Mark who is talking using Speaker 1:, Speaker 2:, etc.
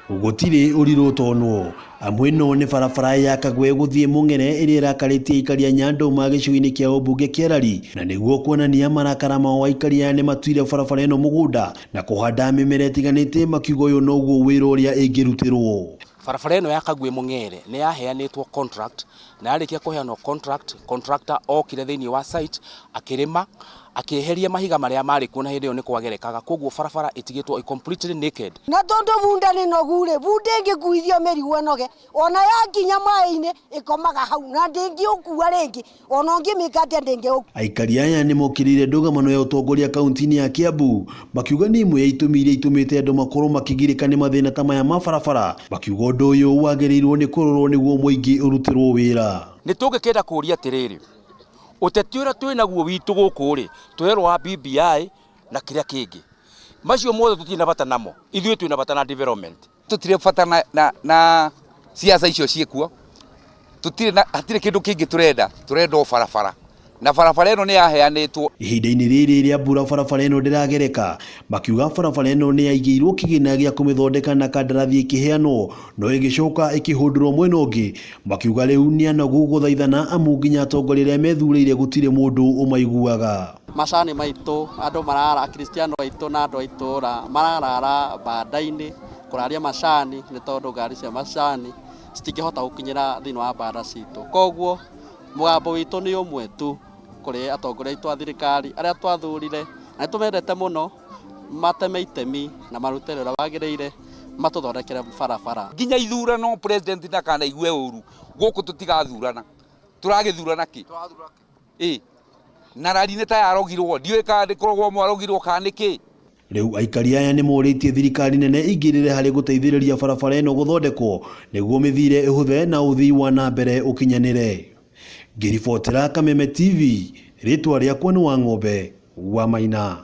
Speaker 1: gutire uriro tonwo amwe no ne barabara ya Kagwe guthie Mung'ere iri rakaritie Aikari a Nyanduma gicigo-ini kia ubunge kia Rari na niguo kuonania marakara mao Aikari aya ni matuire barabara ino mugunda na kuhanda mimera itiganite makiugo uyu noguo wira uria ingirutirwo.
Speaker 2: Barabara ino ya Kagwe Mung'ere ni yaheanitwo contract na yarikia kuheanwo contractor okire thiini wa site akirima akiheria mahiga maria mari kuona hindi yo ni kwagerekaga koguo barabara itigitwo completely naked
Speaker 3: na tondo bunda ni nogure bude ngikuithio merigo noge ona yakinya mai-ini ikomaga hau na ndingi ukua ringi ona ungi mikate ndingi uku.
Speaker 1: Aikari aya ni mokirire ndugamano ya utongoria kaunti-ini ya Kiambu makiuga ni imwe ya itumi iria itumite andu makorwo makigirika ni mathina ta maya ma barabara makiuga undu uyu wagirirwo ni kurorwo niguo muingi urutirwo wira.
Speaker 2: Ni tungikenda kuria atiriri uteti uria twinaguo witu guku ri twerwa BBI na kiria kingi macio mothe tutina bata namo ithuĩ twina bata na development
Speaker 4: tutire bata na siasa icio ciekuo hatire kindu kingi turenda barabara na barabara ino ni yaheanitwo
Speaker 1: ihinda-ini riri ria mbura barabara ino ndiragereka makiuga barabara ino ni yaigirwo kigina gia kumithondeka na kandarathi ikiheanwo no igicoka ikihundurwo mwena ungi makiuga riu ni anogu guthaithana amu nginya atongoria aria methureire gutire mundu umaiguaga.
Speaker 5: Macani maitu andu marara Kristiano aitu na andu aitura mararara banda-ini kuraria macani ni tondu ngari cia macani citingihota gukinyira thiini wa banda citu koguo mugambo witu ni umwe tu kuri atongoria aitu a thirikari aria twathurire na tumendete muno mateme itemi na marutire uria wagiriire matuthondekere barabara
Speaker 4: nginya ithurano president ndakana igue uru guku tutigathurana turagithurana ki na Rari ni ta yarogirwo ndiwe ka ndikoragwo mwarogirwo kaniki.
Speaker 1: Riu Aikari aya ni moritie thirikari nene ingirire hari guteithiriria barabara ino guthondekwo niguo mithire ihuthe na uthii wa na mbere ukinyanire. Ngiribotera Kameme TV ritwa riakwa ni Wang'ombe wa Maina.